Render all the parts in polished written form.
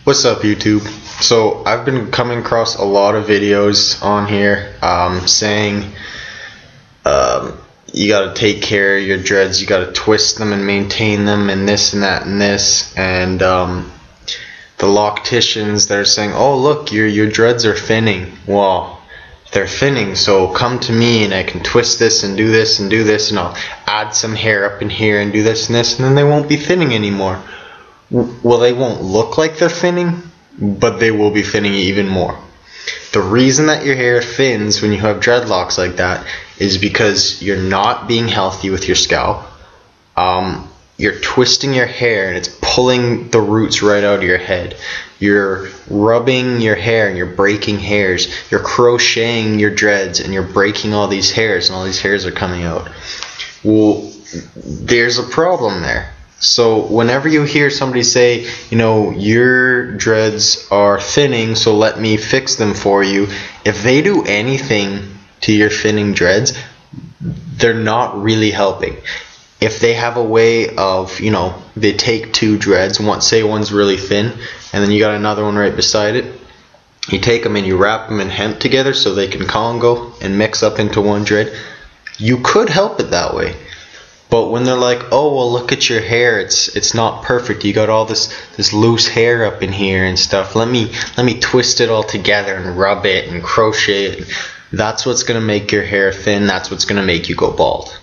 What's up, YouTube? So I've been coming across a lot of videos on here saying you gotta take care of your dreads, you gotta twist them and maintain them, and this and that and this, and the locticians that are saying, oh look, your dreads are thinning. Well, they're thinning, so come to me and I can twist this and do this and do this, and I'll add some hair up in here and do this and this, and then they won't be thinning anymore. Well, they won't look like they're thinning, but they will be thinning even more. The reason that your hair thins when you have dreadlocks like that is because you're not being healthy with your scalp. You're twisting your hair and it's pulling the roots right out of your head. You're rubbing your hair and you're breaking hairs. You're crocheting your dreads and you're breaking all these hairs, and all these hairs are coming out. Well, there's a problem there. So whenever you hear somebody say, you know, your dreads are thinning, so let me fix them for you, if they do anything to your thinning dreads, they're not really helping. If they have a way of, you know, they take two dreads, say one's really thin, and then you got another one right beside it, you take them and you wrap them in hemp together so they can Congo and mix up into one dread, you could help it that way. But when they're like, oh well, look at your hair, it's not perfect, you got all this loose hair up in here and stuff, let me twist it all together and rub it and crochet it, that's what's gonna make your hair thin, that's what's gonna make you go bald.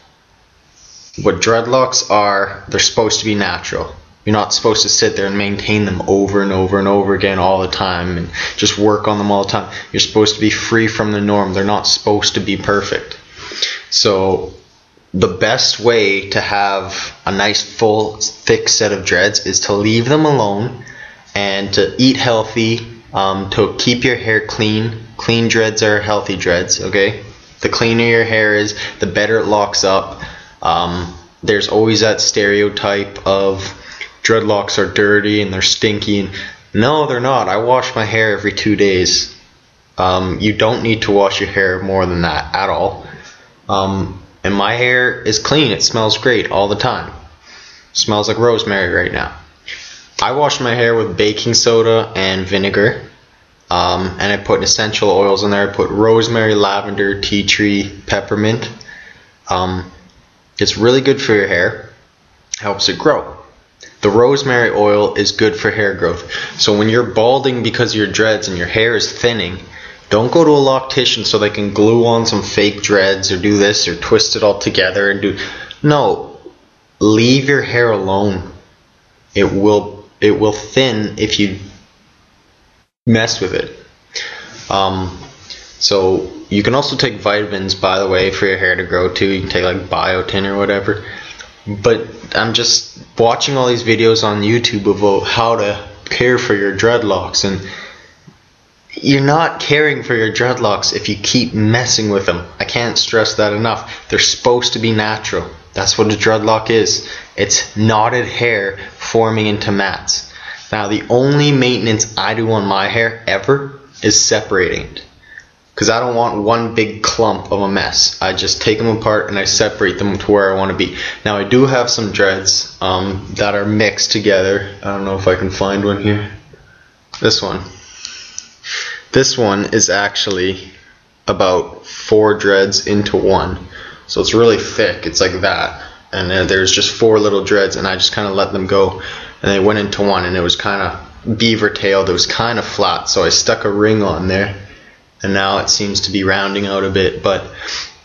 What dreadlocks are, they're supposed to be natural. You're not supposed to sit there and maintain them over and over and over again all the time and just work on them all the time. You're supposed to be free from the norm. They're not supposed to be perfect. So the best way to have a nice full thick set of dreads is to leave them alone and to eat healthy, to keep your hair clean. Clean dreads are healthy dreads, okay? The cleaner your hair is, the better it locks up. There's always that stereotype of dreadlocks are dirty and they're stinky. And no, they're not. I wash my hair every 2 days. You don't need to wash your hair more than that at all. And my hair is clean. It smells great all the time. It smells like rosemary right now. I wash my hair with baking soda and vinegar. And I put essential oils in there. I put rosemary, lavender, tea tree, peppermint. It's really good for your hair. Helps it grow. The rosemary oil is good for hair growth. So when you're balding because of your dreads and your hair is thinning, don't go to a loctician so they can glue on some fake dreads or do this or twist it all together and do. No, leave your hair alone. It will thin if you mess with it. So you can also take vitamins, by the way, for your hair to grow too. You can take like biotin or whatever. But I'm just watching all these videos on YouTube about how to care for your dreadlocks, and you're not caring for your dreadlocks if you keep messing with them. I can't stress that enough. They're supposed to be natural. That's what a dreadlock is. It's knotted hair forming into mats. Now the only maintenance I do on my hair ever is separating it, because I don't want one big clump of a mess. I just take them apart and I separate them to where I want to be. Now I do have some dreads that are mixed together. I don't know if I can find one here. This one. This one is actually about 4 dreads into one. So it's really thick. It's like that. And then there's just 4 little dreads, and I just kind of let them go. And they went into one, and it was kind of beaver tailed. It was kind of flat. So I stuck a ring on there. And now it seems to be rounding out a bit, but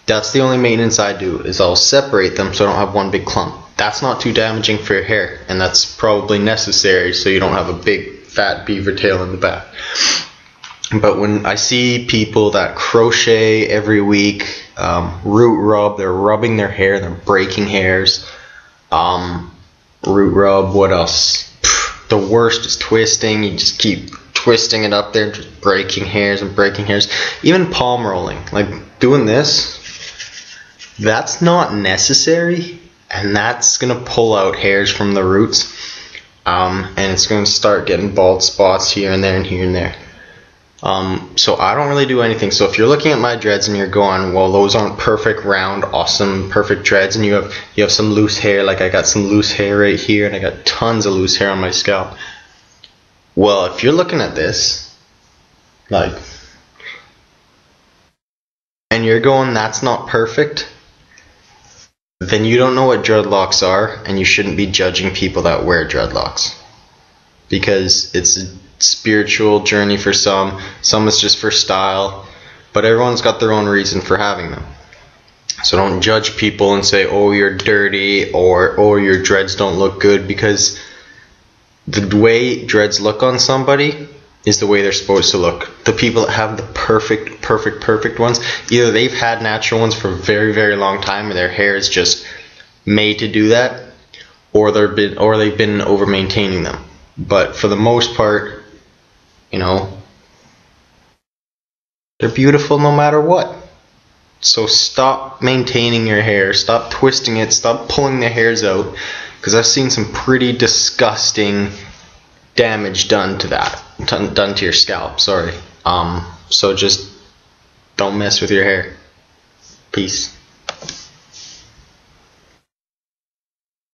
that's the only maintenance I do, is I'll separate them so I don't have one big clump. That's not too damaging for your hair, and that's probably necessary so you don't have a big fat beaver tail in the back. But when I see people that crochet every week, root rub, they're rubbing their hair, they're breaking hairs. Root rub, what else? The worst is twisting. You just keep twisting it up there, just breaking hairs and breaking hairs. Even palm rolling, like doing this, that's not necessary, and that's gonna pull out hairs from the roots, and it's gonna start getting bald spots here and there and here and there. So I don't really do anything. So if you're looking at my dreads and you're going, well, those aren't perfect, round, awesome, perfect dreads, and you have some loose hair, like I got some loose hair right here, and I got tons of loose hair on my scalp. Well, if you're looking at this, like, and you're going, that's not perfect, then you don't know what dreadlocks are, and you shouldn't be judging people that wear dreadlocks. Because it's a spiritual journey for some is just for style, but everyone's got their own reason for having them. So don't judge people and say, oh, you're dirty, or oh, your dreads don't look good, because the way dreads look on somebody is the way they're supposed to look. The people that have the perfect ones, either they've had natural ones for a very, very long time and their hair is just made to do that, or they've been over maintaining them. But for the most part, you know, they're beautiful no matter what. So stop maintaining your hair, stop twisting it, stop pulling the hairs out, because I've seen some pretty disgusting damage done to that, done to your scalp, sorry. So just don't mess with your hair. Peace.